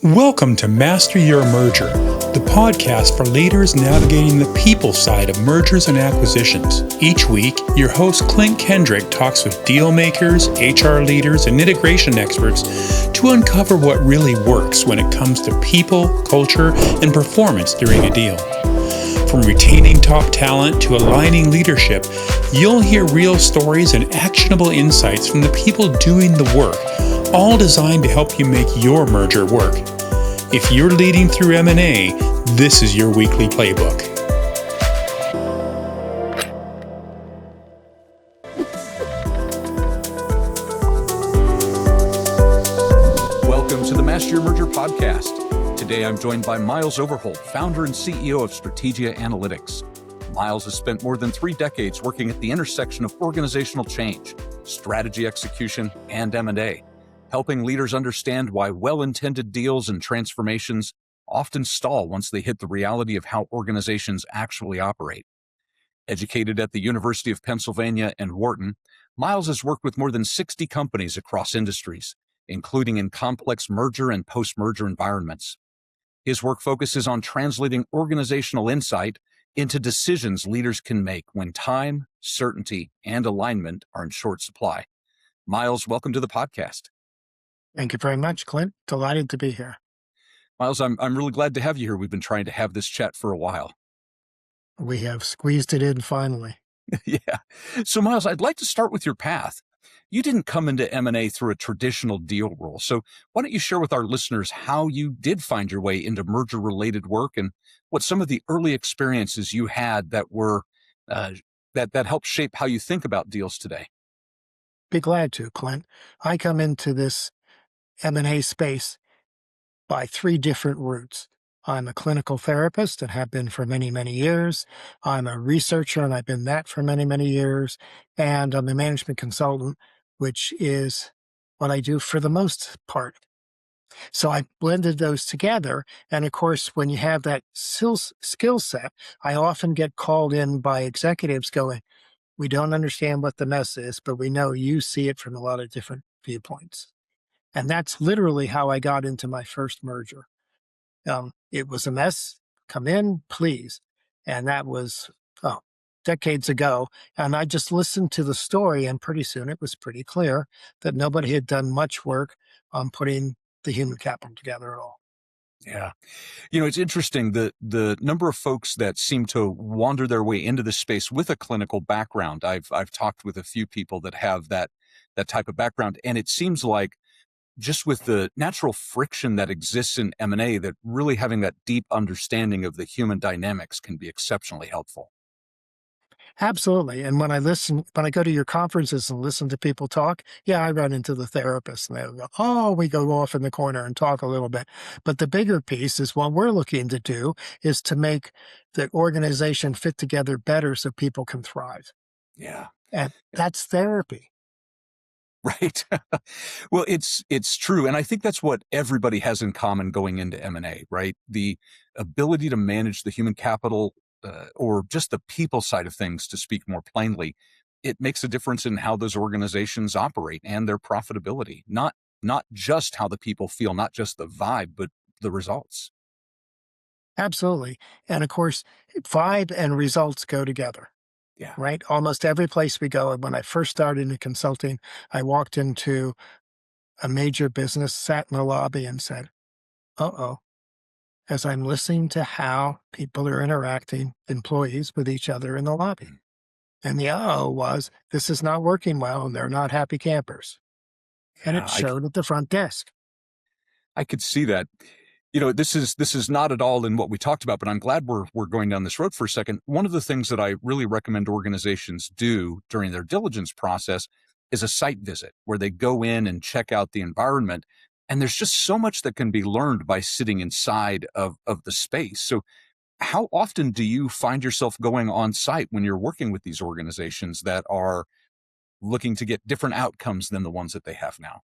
Welcome to Master Your Merger, the podcast for leaders navigating the people side of mergers and acquisitions. Each week, your host Klint Kendrick talks with deal makers, HR leaders, and integration experts to uncover what really works when it comes to people, culture, and performance during a deal. From retaining top talent to aligning leadership, you'll hear real stories and actionable insights from the people doing the work, all designed to help you make your merger work. If you're leading through M&A, this is your weekly playbook. Welcome to the Master Your Merger podcast. Today I'm joined by Miles Overholt, founder and CEO of Strategia Analytics. Miles has spent more than 3 decades working at the intersection of organizational change, strategy execution, and M&A. Helping leaders understand why well-intended deals and transformations often stall once they hit the reality of how organizations actually operate. Educated at the University of Pennsylvania and Wharton, Miles has worked with more than 60 companies across industries, including in complex merger and post-merger environments. His work focuses on translating organizational insight into decisions leaders can make when time, certainty, and alignment are in short supply. Miles, welcome to the podcast. Thank you very much, Clint. Delighted to be here. Miles, I'm really glad to have you here. We've been trying to have this chat for a while. We have squeezed it in finally. Yeah. So, Miles, I'd like to start with your path. You didn't come into M&A through a traditional deal role. So why don't you share with our listeners how you did find your way into merger-related work and what some of the early experiences you had that were that helped shape how you think about deals today? Be glad to, Clint. I come into this M&A space by 3 different routes. I'm a clinical therapist and have been for many, many years. I'm a researcher and I've been that for many, many years. And I'm a management consultant, which is what I do for the most part. So I blended those together. And of course, when you have that skill set, I often get called in by executives going, "We don't understand what the mess is, but we know you see it from a lot of different viewpoints." And that's literally how I got into my first merger. It was a mess. Come in, please. And that was decades ago. And I just listened to the story, and pretty soon it was pretty clear that nobody had done much work on putting the human capital together at all. Yeah. It's interesting, the number of folks that seem to wander their way into this space with a clinical background. I've talked with a few people that have that type of background, and it seems like just with the natural friction that exists in M&A, that really having that deep understanding of the human dynamics can be exceptionally helpful. Absolutely. And when I go to your conferences and listen to people talk, yeah, I run into the therapist and they'll go, "Oh, we go off in the corner and talk a little bit." But the bigger piece is what we're looking to do is to make the organization fit together better so people can thrive. Yeah. And that's therapy. Right. Well, it's true. And I think that's what everybody has in common going into M&A, right? The ability to manage the human capital or just the people side of things, to speak more plainly, it makes a difference in how those organizations operate and their profitability, not just how the people feel, not just the vibe, but the results. Absolutely. And of course, vibe and results go together. Yeah. Right? Almost every place we go. And when I first started in consulting, I walked into a major business, sat in the lobby and said, "Uh-oh," as I'm listening to how people are interacting, employees with each other in the lobby. And the uh-oh was, this is not working well and they're not happy campers. And Yeah, it showed at the front desk. I could see that. This is not at all in what we talked about, but I'm glad we're going down this road for a second. One of the things that I really recommend organizations do during their diligence process is a site visit where they go in and check out the environment. And there's just so much that can be learned by sitting inside of the space. So how often do you find yourself going on site when you're working with these organizations that are looking to get different outcomes than the ones that they have now?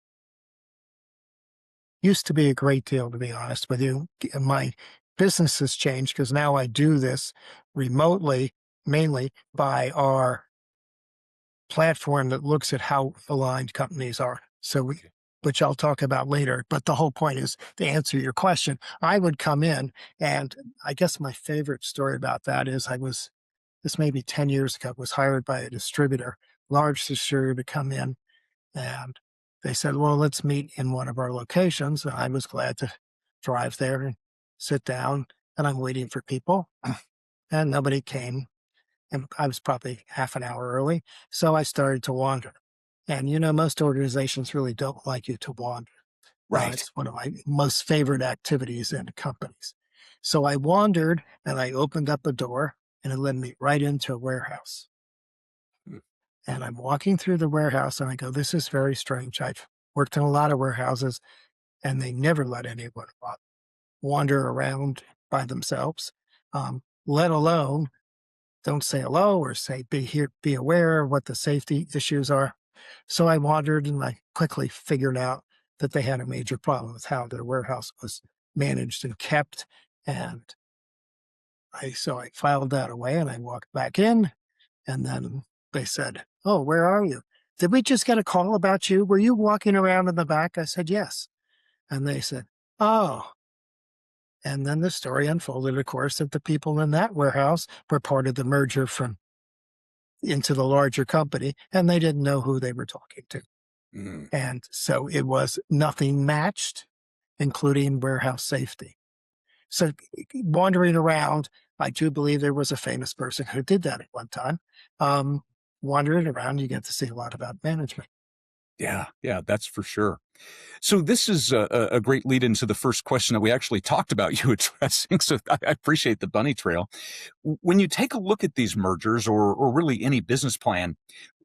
Used to be a great deal, to be honest with you. My business has changed because now I do this remotely, mainly by our platform that looks at how aligned companies are. So which I'll talk about later. But the whole point is to answer your question. I would come in, and I guess my favorite story about that is this may be 10 years ago, was hired by a distributor, large distributor, to come in. And they said, well, let's meet in one of our locations. And I was glad to drive there and sit down. And I'm waiting for people, and nobody came. And I was probably half an hour early. So I started to wander. And, most organizations really don't like you to wander. Right. It's one of my most favorite activities in companies. So I wandered and I opened up a door, and it led me right into a warehouse. Hmm. And I'm walking through the warehouse and I go, this is very strange. I've worked in a lot of warehouses and they never let anyone wander around by themselves, let alone don't say hello or say, be aware of what the safety issues are. So I wandered and I quickly figured out that they had a major problem with how their warehouse was managed and kept. And so I filed that away and I walked back in, and then they said, oh, where are you? Did we just get a call about you? Were you walking around in the back? I said, yes. And they said, oh. And then the story unfolded, of course, that the people in that warehouse were part of the merger into the larger company, and they didn't know who they were talking to. Mm. And so it was nothing matched, including warehouse safety. So wandering around, I do believe there was a famous person who did that at one time. Wandering around, you get to see a lot about management. Yeah, that's for sure. So this is a great lead into the first question that we actually talked about you addressing. So I appreciate the bunny trail. When you take a look at these mergers or really any business plan,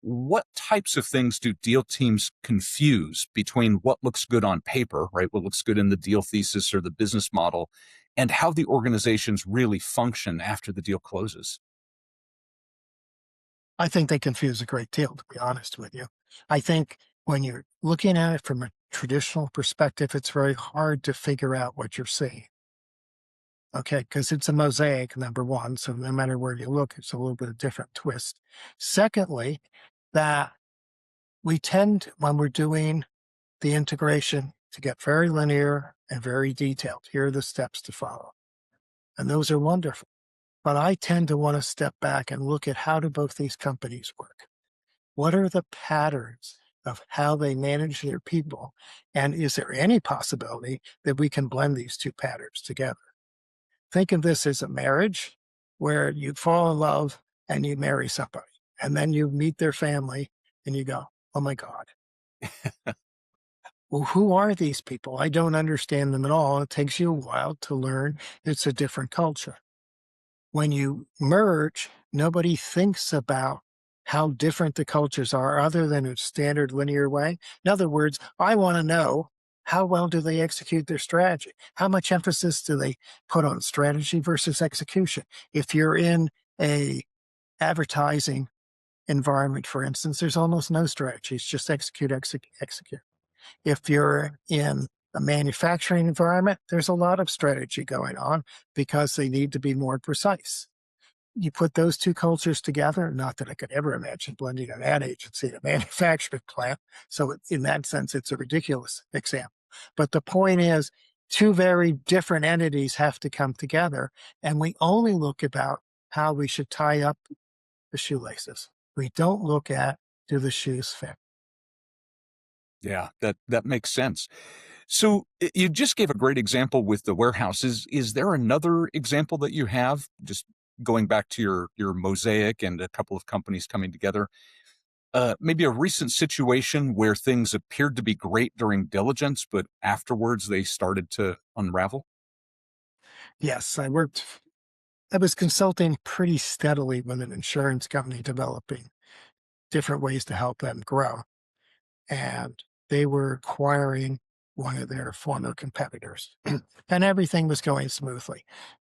what types of things do deal teams confuse between what looks good on paper, right? What looks good in the deal thesis or the business model, and how the organizations really function after the deal closes? I think they confuse a great deal, to be honest with you. I think when you're looking at it from a traditional perspective, it's very hard to figure out what you're seeing. Okay, because it's a mosaic, number one. So no matter where you look, it's a little bit of different twist. Secondly, that we tend, when we're doing the integration, to get very linear and very detailed. Here are the steps to follow. And those are wonderful. But I tend to want to step back and look at, how do both these companies work? What are the patterns of how they manage their people? And is there any possibility that we can blend these two patterns together? Think of this as a marriage where you fall in love and you marry somebody, and then you meet their family and you go, oh my God, well, who are these people? I don't understand them at all. It takes you a while to learn it's a different culture. When you merge, nobody thinks about how different the cultures are other than a standard linear way. In other words, I want to know, how well do they execute their strategy? How much emphasis do they put on strategy versus execution? If you're in a advertising environment, for instance, there's almost no strategy. It's just execute, execute, execute. If you're in a manufacturing environment, there's a lot of strategy going on because they need to be more precise. You put those two cultures together, not that I could ever imagine blending an ad agency and a manufacturing plant. So in that sense, it's a ridiculous example. But the point is, two very different entities have to come together, and we only look about how we should tie up the shoelaces. We don't look at, do the shoes fit? Yeah, that makes sense. So you just gave a great example with the warehouse. Is there another example that you have, just going back to your mosaic and a couple of companies coming together? Maybe a recent situation where things appeared to be great during diligence, but afterwards they started to unravel? Yes, I was consulting pretty steadily with an insurance company, developing different ways to help them grow. And they were acquiring one of their former competitors, and everything was going smoothly.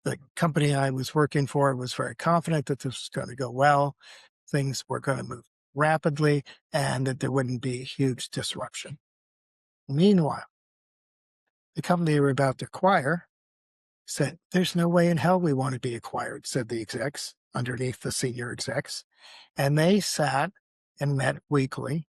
The company I was working for was very confident that this was going to go well. Things were going to move rapidly and that there wouldn't be huge disruption. Meanwhile, the company they were about to acquire said, there's no way in hell we want to be acquired, said the execs underneath the senior execs. And they sat and met weekly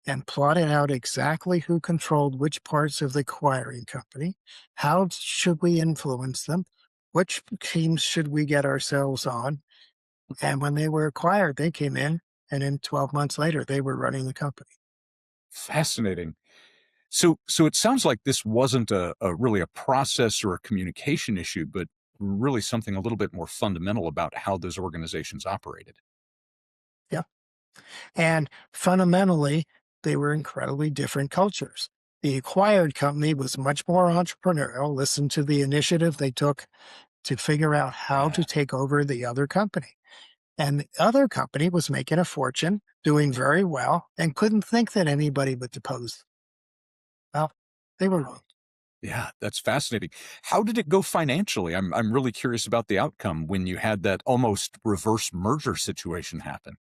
and plotted out exactly who controlled which parts of the acquiring company, how should we influence them, which teams should we get ourselves on. And when they were acquired, they came in, and then 12 months later, they were running the company. Fascinating. So it sounds like this wasn't a really a process or a communication issue, but really something a little bit more fundamental about how those organizations operated. Yeah. And fundamentally, they were incredibly different cultures. The acquired company was much more entrepreneurial. Listen to the initiative they took to figure out how Yeah. to take over the other company. And the other company was making a fortune, doing very well, and couldn't think that anybody would depose them. Well, they were wrong. Yeah, that's fascinating. How did it go financially? I'm really curious about the outcome when you had that almost reverse merger situation happen.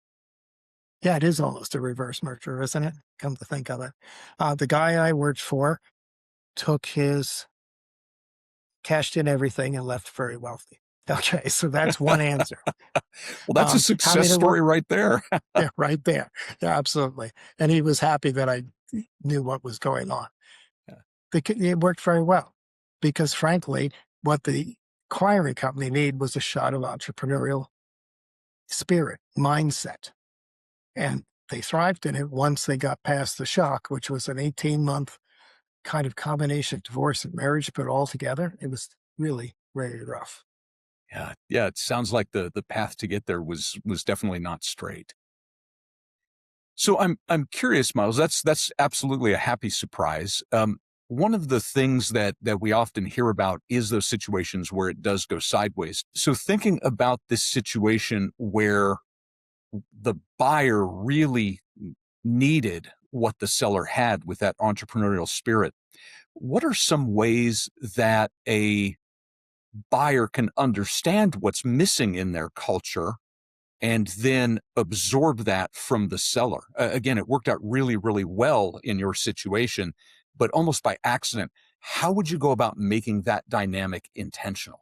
Yeah, it is almost a reverse merger, isn't it? Come to think of it. The guy I worked for took his cashed in everything and left very wealthy. Okay, so that's one answer. Well, that's a How success did it work? story right there. Yeah, right there. Yeah, absolutely. And he was happy that I knew what was going on. Yeah. It worked very well because, frankly, what the acquiring company needed was a shot of entrepreneurial spirit, mindset. And they thrived in it once they got past the shock, which was an 18-month kind of combination divorce and marriage put all together. It was really, really rough. Yeah, yeah, it sounds like the path to get there was definitely not straight. So I'm curious, Miles. That's absolutely a happy surprise. One of the things that we often hear about is those situations where it does go sideways. So thinking about this situation where the buyer really needed what the seller had with that entrepreneurial spirit, what are some ways that a buyer can understand what's missing in their culture and then absorb that from the seller? Again, it worked out really, really well in your situation, but almost by accident. How would you go about making that dynamic intentional?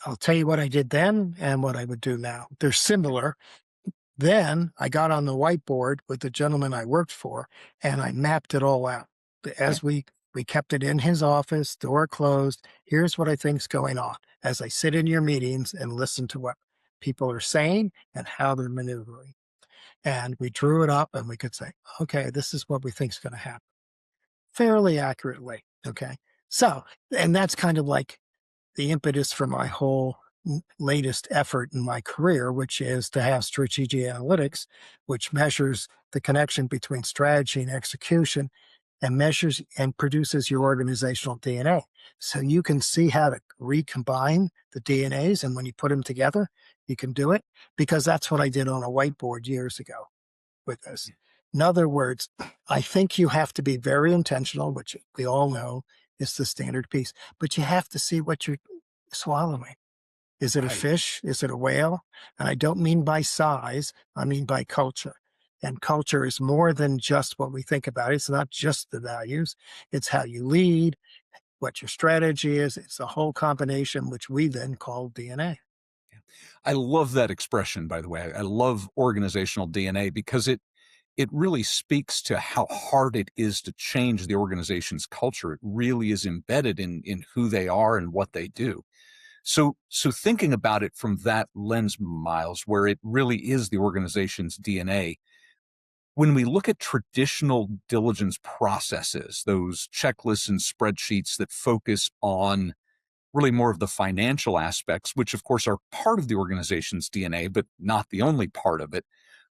I'll tell you what I did then and what I would do now. They're similar. Then I got on the whiteboard with the gentleman I worked for and I mapped it all out. Okay. As we kept it in his office, door closed. Here's what I think's going on as I sit in your meetings and listen to what people are saying and how they're maneuvering. And we drew it up and we could say, okay, this is what we think's going to happen fairly accurately. Okay. So, and that's kind of like the impetus for my whole latest effort in my career, which is to have Strategia Analytics, which measures the connection between strategy and execution and measures and produces your organizational DNA. So you can see how to recombine the DNAs. And when you put them together, you can do it because that's what I did on a whiteboard years ago with this. In other words, I think you have to be very intentional, which we all know is the standard piece, but you have to see what you're swallowing. Is it a Right. fish? Is it a whale? And I don't mean by size, I mean by culture. And culture is more than just what we think about. It's not just the values, it's how you lead, what your strategy is. It's a whole combination, which we then call DNA. I love that expression, by the way. I love organizational DNA because it really speaks to how hard it is to change the organization's culture. It really is embedded in who they are and what they do. So thinking about it from that lens, Miles, where it really is the organization's DNA, when we look at traditional diligence processes, those checklists and spreadsheets that focus on really more of the financial aspects, which of course are part of the organization's DNA, but not the only part of it,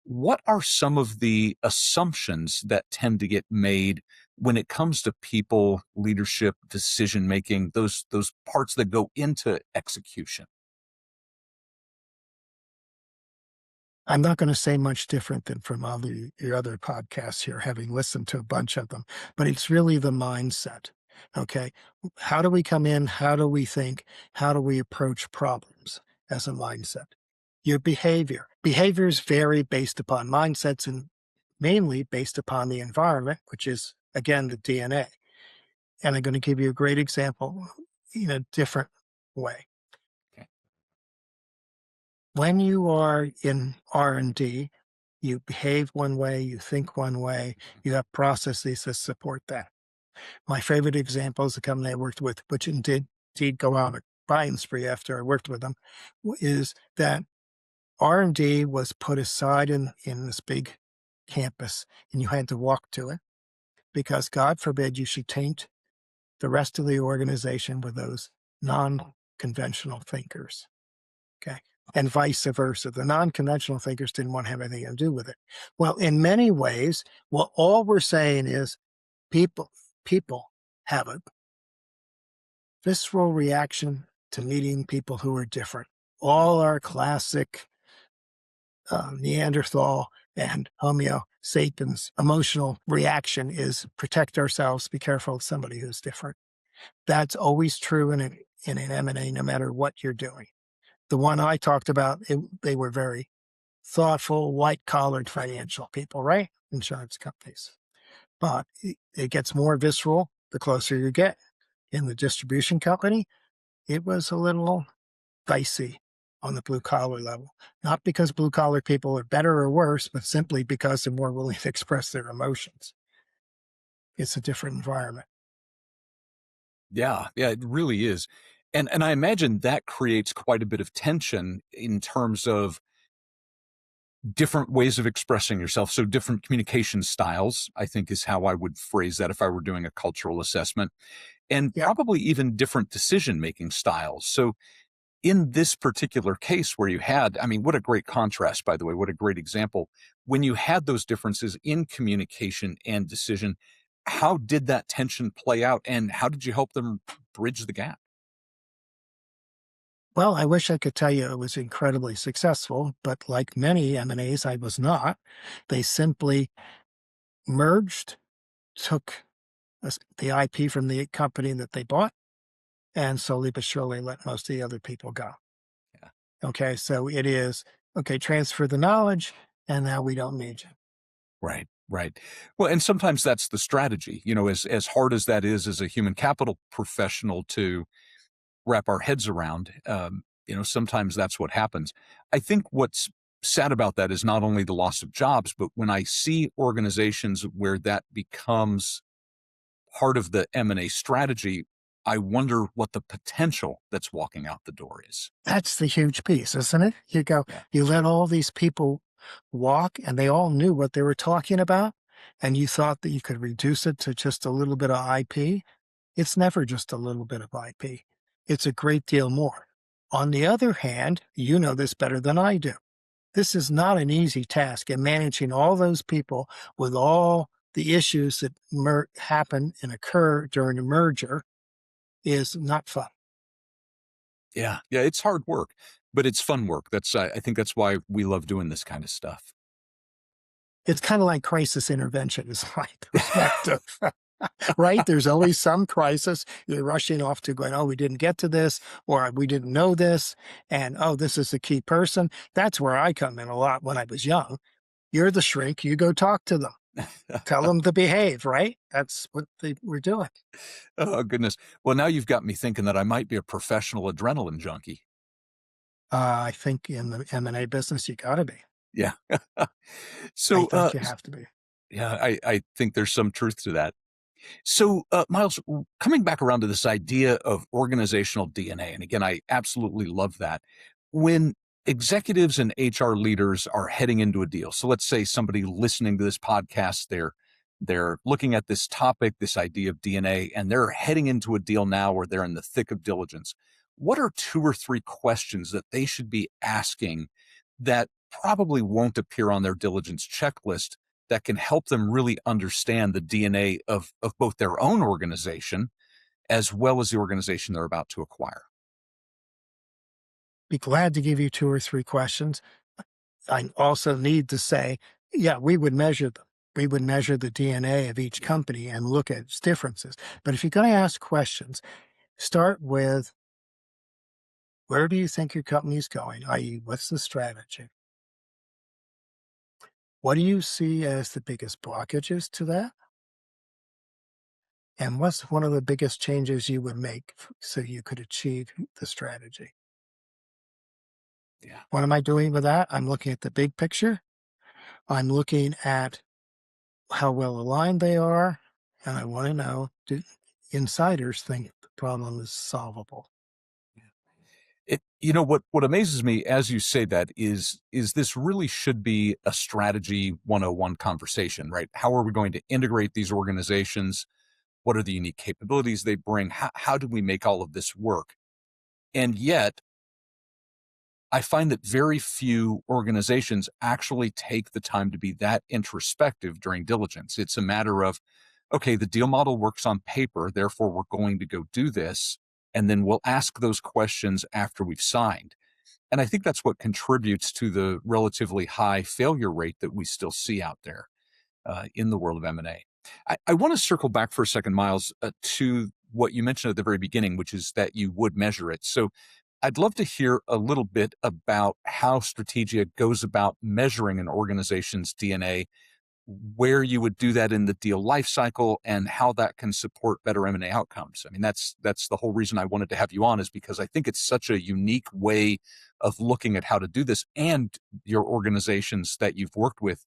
what are some of the assumptions that tend to get made when it comes to people, leadership, decision making, those parts that go into execution? I'm not going to say much different than from your other podcasts here, having listened to a bunch of them, but it's really the mindset. Okay. How do we come in? How do we think? How do we approach problems as a mindset? Your behaviors vary based upon mindsets and mainly based upon the environment, which is again the DNA. And I'm going to give you a great example in a different way. Okay. When you are in R&D, You behave one way, you think one way, you have processes that support that. My favorite example is the company I worked with, which indeed go on a buying spree after I worked with them, is that R&D was put aside in this big campus, and you had to walk to it because God forbid you should taint the rest of the organization with those non-conventional thinkers. Okay. And vice versa. The non-conventional thinkers didn't want to have anything to do with it. Well, in many ways, what all we're saying is people have a visceral reaction to meeting people who are different. All our classic Neanderthal and Homo sapiens emotional reaction is protect ourselves, be careful of somebody who's different. That's always true in an M&A, no matter what you're doing. The one I talked about, they were very thoughtful, white-collared financial people, right? Insurance companies. But it gets more visceral the closer you get. In the distribution company, it was a little dicey on the blue-collar level. Not because blue-collar people are better or worse, but simply because they're more willing to express their emotions. It's a different environment. Yeah, it really is. And I imagine that creates quite a bit of tension in terms of different ways of expressing yourself. So different communication styles, I think, is how I would phrase that if I were doing a cultural assessment, and Yeah. probably even different decision-making styles. So in this particular case where you had, I mean, what a great contrast, by the way, what a great example. When you had those differences in communication and decision, how did that tension play out, and how did you help them bridge the gap? Well, I wish I could tell you it was incredibly successful, but like many M&As, I was not. They simply merged, took the IP from the company that they bought, and slowly but surely let most of the other people go. Yeah. Okay, so it is, okay, transfer the knowledge, and now we don't need you. Right. Well, and sometimes that's the strategy, as hard as that is as a human capital professional to wrap our heads around, sometimes that's what happens. I think what's sad about that is not only the loss of jobs, but when I see organizations where that becomes part of the M&A strategy, I wonder what the potential that's walking out the door is. That's the huge piece, isn't it? You go, Yeah. you let all these people walk, and they all knew what they were talking about, and you thought that you could reduce it to just a little bit of IP. It's never just a little bit of IP. It's a great deal more. On the other hand, you know this better than I do. This is not an easy task, and managing all those people with all the issues that happen and occur during a merger is not fun. Yeah, it's hard work, but it's fun work. I think that's why we love doing this kind of stuff. It's kind of like crisis intervention is my perspective. Right? There's always some crisis. You're rushing off to going, oh, we didn't get to this, or we didn't know this, and oh, this is a key person. That's where I come in a lot when I was young. You're the shrink. You go talk to them. Tell them to behave, right? That's what they were doing. Oh, goodness. Well, now you've got me thinking that I might be a professional adrenaline junkie. I think in the M&A business, you got to be. Yeah. I So, think you have to be. yeah, I think there's some truth to that. So, Miles, coming back around to this idea of organizational DNA, and again, I absolutely love that. When executives and HR leaders are heading into a deal, so let's say somebody listening to this podcast, they're looking at this topic, this idea of DNA, and they're heading into a deal now where they're in the thick of diligence. What are 2 or 3 questions that they should be asking that probably won't appear on their diligence checklist that can help them really understand the DNA of both their own organization as well as the organization they're about to acquire? Be glad to give you 2 or 3 questions. I also need to say, yeah, we would measure them. We would measure the DNA of each company and look at its differences. But if you're going to ask questions, start with, where do you think your company's going? I.e., what's the strategy? What do you see as the biggest blockages to that? And what's one of the biggest changes you would make so you could achieve the strategy? Yeah. What am I doing with that? I'm looking at the big picture. I'm looking at how well aligned they are, and I want to know, do insiders think the problem is solvable? What amazes me as you say that is this really should be a strategy 101 conversation, right? How are we going to integrate these organizations? What are the unique capabilities they bring? How do we make all of this work? And yet, I find that very few organizations actually take the time to be that introspective during diligence. It's a matter of, okay, the deal model works on paper, therefore we're going to go do this. And then we'll ask those questions after we've signed. And I think that's what contributes to the relatively high failure rate that we still see out there in the world of M&A. I want to circle back for a second, Miles, to what you mentioned at the very beginning, which is that you would measure it. So I'd love to hear a little bit about how Strategia goes about measuring an organization's DNA, where you would do that in the deal lifecycle, and how that can support better M&A outcomes. I mean, that's the whole reason I wanted to have you on, is because I think it's such a unique way of looking at how to do this, and your organizations that you've worked with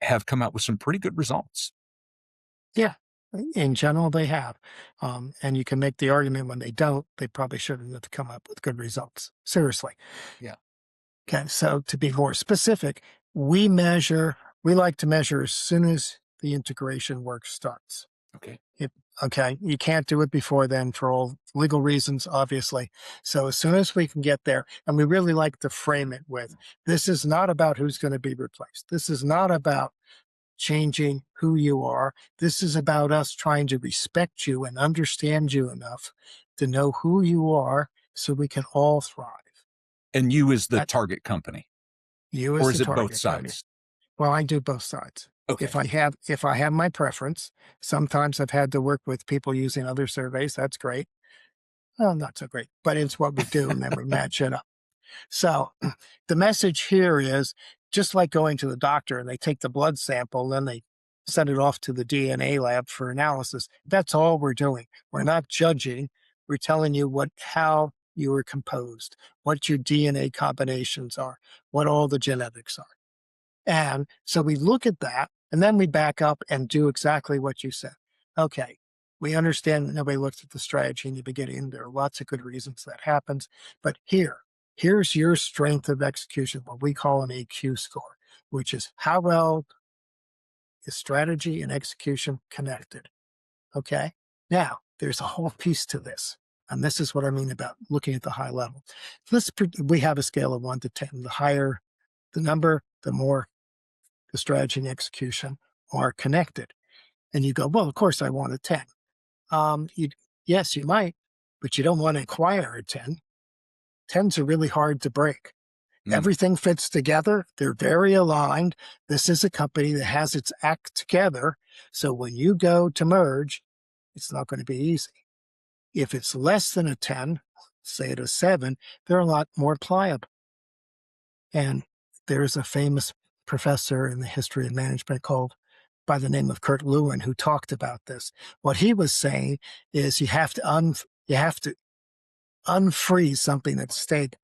have come out with some pretty good results. Yeah, in general, they have. And you can make the argument when they don't, they probably shouldn't have come up with good results. Seriously. Yeah. Okay, so to be more specific, we like to measure as soon as the integration work starts. Okay. Okay, you can't do it before then for all legal reasons, obviously. So as soon as we can get there, and we really like to frame it with, this is not about who's going to be replaced. This is not about changing who you are. This is about us trying to respect you and understand you enough to know who you are so we can all thrive. And you as the That target company, you or as is the it both target company. sides? Well, I do both sides. Okay. If I have my preference, sometimes I've had to work with people using other surveys. That's great. Well, not so great, but it's what we do, and then we match it up. So the message here is just like going to the doctor and they take the blood sample, then they send it off to the DNA lab for analysis. That's all we're doing. We're not judging. We're telling you how you are composed, what your DNA combinations are, what all the genetics are. And so we look at that and then we back up and do exactly what you said. Okay, we understand that nobody looked at the strategy in the beginning. There are lots of good reasons that happens. But here's your strength of execution, what we call an AQ score, which is how well is strategy and execution connected. Okay, now there's a whole piece to this. And this is what I mean about looking at the high level. We have a scale of 1 to 10. The higher the number, the more the strategy and execution are connected. And you go, well, of course I want a 10. Yes, you might, but you don't want to acquire a 10. 10s are really hard to break. Everything fits together. They're very aligned. This is a company that has its act together. So when you go to merge, it's not going to be easy. If it's less than a 10, say it a 7, they're a lot more pliable. And there's a famous professor in the history of management by the name of Kurt Lewin who talked about this. What he was saying is you have to unfreeze something that's stable,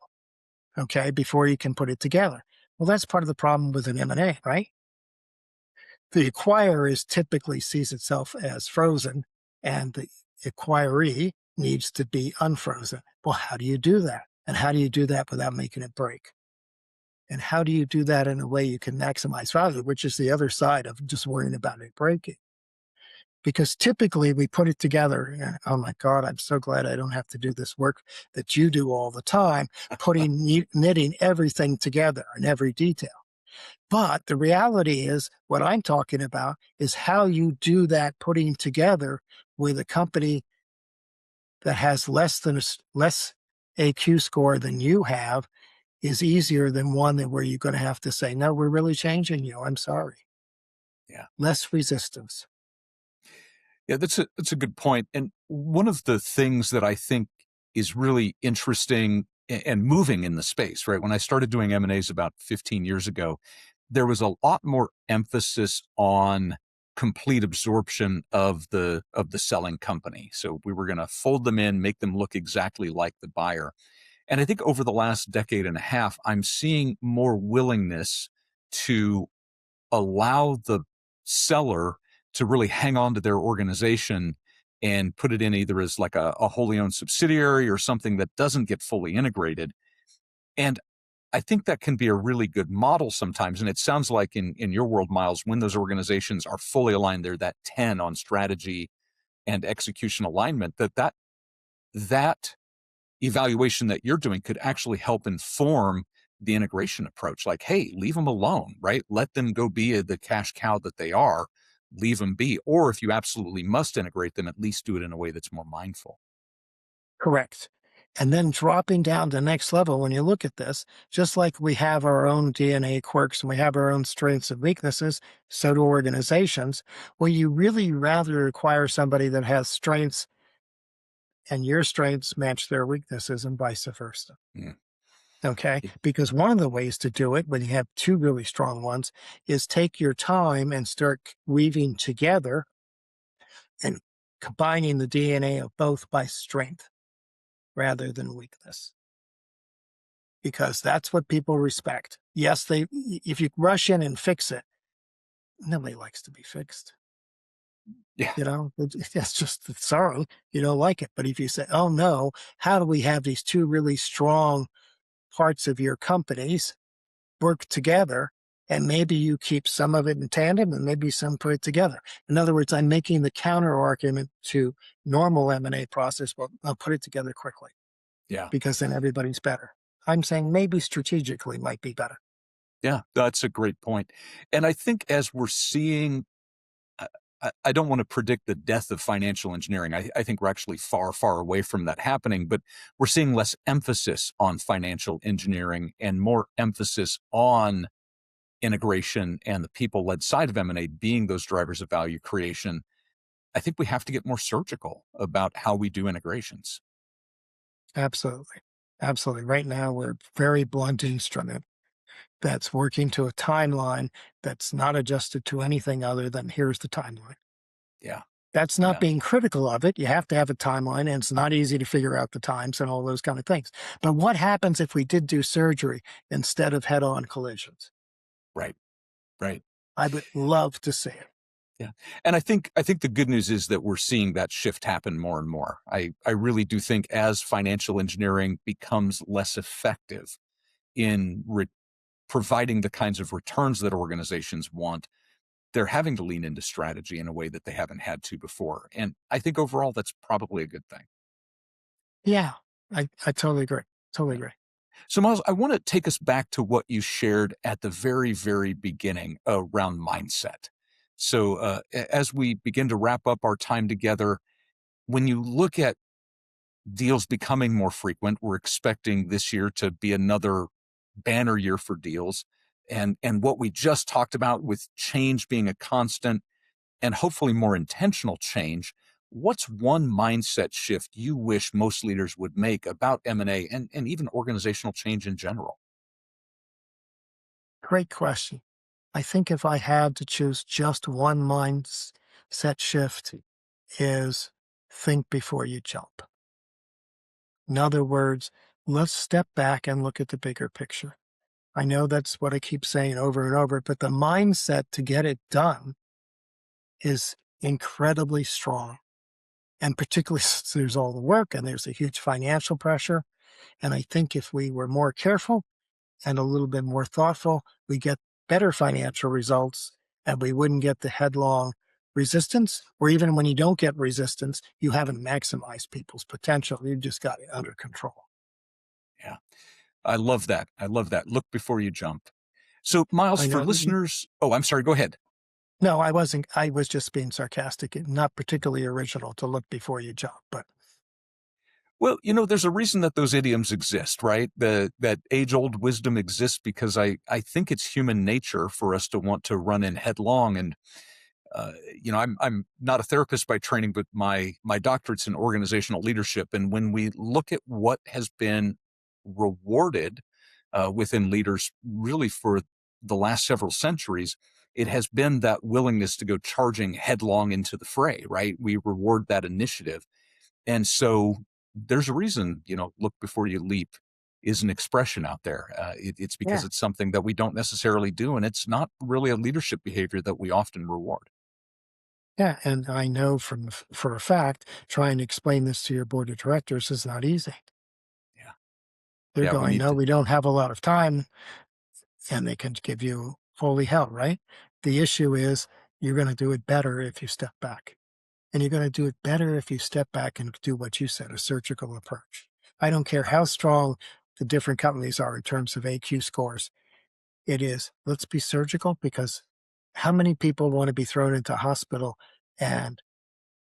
okay, before you can put it together. Well, that's part of the problem with an M&A, right? The acquirer typically sees itself as frozen, and the acquiree needs to be unfrozen. Well, how do you do that? And how do you do that without making it break? And how do you do that in a way you can maximize value, which is the other side of just worrying about it breaking? Because typically we put it together and, oh my God, I'm so glad I don't have to do this work that you do all the time, knitting everything together in every detail. But the reality is what I'm talking about is how you do that putting together with a company that has less AQ score than you have is easier than one where you're going to have to say, no, we're really changing you. I'm sorry. Yeah. Less resistance. Yeah, that's a good point. And one of the things that I think is really interesting and moving in the space, right? When I started doing M&As about 15 years ago, there was a lot more emphasis on complete absorption of the selling company. So we were going to fold them in, make them look exactly like the buyer. And I think over the last decade and a half, I'm seeing more willingness to allow the seller to really hang on to their organization and put it in either as like a wholly owned subsidiary or something that doesn't get fully integrated. And I think that can be a really good model sometimes. And it sounds like in your world, Miles, when those organizations are fully aligned, they're that 10 on strategy and execution alignment, that evaluation that you're doing could actually help inform the integration approach. Like, hey, leave them alone, right? Let them go be the cash cow that they are. Leave them be. Or if you absolutely must integrate them, at least do it in a way that's more mindful. Correct. And then dropping down to the next level, when you look at this, just like we have our own DNA quirks and we have our own strengths and weaknesses, so do organizations. Well, you really rather require somebody that has strengths and your strengths match their weaknesses and vice versa. Mm. Okay. Because one of the ways to do it when you have two really strong ones is take your time and start weaving together and combining the DNA of both by strength rather than weakness. Because that's what people respect. Yes, if you rush in and fix it, nobody likes to be fixed. Yeah. That's just sorry, you don't like it. But if you say, oh no, how do we have these two really strong parts of your companies work together? And maybe you keep some of it in tandem and maybe some put it together. In other words, I'm making the counter argument to normal M&A process. Well, I'll put it together quickly. Yeah. Because then everybody's better. I'm saying maybe strategically might be better. Yeah, that's a great point. And I think as we're seeing, I don't want to predict the death of financial engineering. I think we're actually far, far away from that happening, but we're seeing less emphasis on financial engineering and more emphasis on integration and the people-led side of M&A being those drivers of value creation. I think we have to get more surgical about how we do integrations. Absolutely. Absolutely. Right now, we're a very blunt instrument that's working to a timeline that's not adjusted to anything other than here's the timeline. Yeah. That's not Yeah. being critical of it. You have to have a timeline, and it's not easy to figure out the times and all those kind of things. But what happens if we did do surgery instead of head-on collisions? Right. Right. I would love to see it. Yeah. And I think the good news is that we're seeing that shift happen more and more. I really do think as financial engineering becomes less effective in providing the kinds of returns that organizations want, they're having to lean into strategy in a way that they haven't had to before. And I think overall that's probably a good thing. Yeah, I totally agree. Totally agree. So Miles, I want to take us back to what you shared at the very, very beginning around mindset. So as we begin to wrap up our time together, when you look at deals becoming more frequent, we're expecting this year to be another banner year for deals. And what we just talked about with change being a constant and hopefully more intentional change, what's one mindset shift you wish most leaders would make about M&A and even organizational change in general? Great question. I think if I had to choose just one mindset shift is think before you jump. In other words, let's step back and look at the bigger picture. I know that's what I keep saying over and over, but the mindset to get it done is incredibly strong. And particularly since there's all the work and there's a huge financial pressure. And I think if we were more careful and a little bit more thoughtful, we get better financial results and we wouldn't get the headlong resistance, or even when you don't get resistance, you haven't maximized people's potential. You've just got it under control. Yeah, I love that. I love that. Look before you jump. So Miles, I for know. listeners, oh, I'm sorry, go ahead. No, I wasn't. I was just being sarcastic and not particularly original to look before you jump, but Well, there's a reason that those idioms exist, right? That age-old wisdom exists because I think it's human nature for us to want to run in headlong. And I'm not a therapist by training, but my doctorate's in organizational leadership. And when we look at what has been rewarded within leaders, really for the last several centuries, it has been that willingness to go charging headlong into the fray, right? We reward that initiative, and so there's a reason, look before you leap is an expression out there. It's because Yeah. it's something that we don't necessarily do, and it's not really a leadership behavior that we often reward. Yeah. And I know for a fact, trying to explain this to your board of directors is not easy. Yeah. They're Yeah, we going, need no, to. we don't have a lot of time. And they can give you holy hell, right? The issue is you're going to do it better if you step back. And you're going to do it better if you step back and do what you said, a surgical approach. I don't care how strong the different companies are in terms of AQ scores. It is, let's be surgical, because how many people want to be thrown into hospital and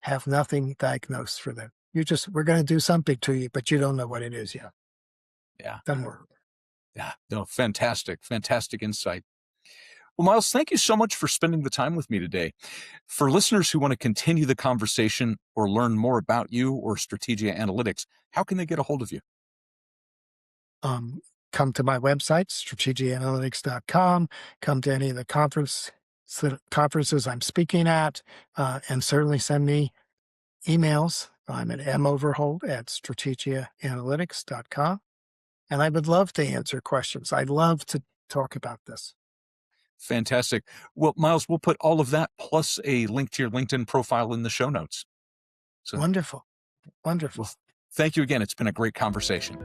have nothing diagnosed for them? We're going to do something to you, but you don't know what it is yet. Yeah. Doesn't work. Yeah. No, fantastic, fantastic insight. Well, Miles, thank you so much for spending the time with me today. For listeners who want to continue the conversation or learn more about you or Strategia Analytics, how can they get a hold of you? Come to my website, strategiaanalytics.com. Come to any of the conferences I'm speaking at, and certainly send me emails. I'm at moverholt@strategiaanalytics.com. And I would love to answer questions. I'd love to talk about this. Fantastic. Well, Miles, we'll put all of that plus a link to your LinkedIn profile in the show notes. So, Wonderful. Wonderful. well, thank you again. It's been a great conversation.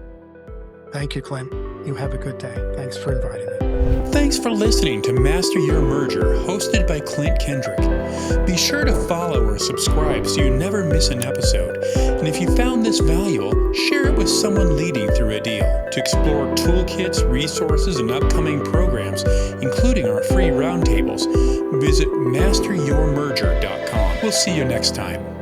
Thank you, Clint. You have a good day. Thanks for inviting me. Thanks for listening to Master Your Merger, hosted by Klint Kendrick. Be sure to follow or subscribe so you never miss an episode. And if you found this valuable, share it with someone leading through a deal. To explore toolkits, resources, and upcoming programs, including our free roundtables, visit masteryourmerger.com. We'll see you next time.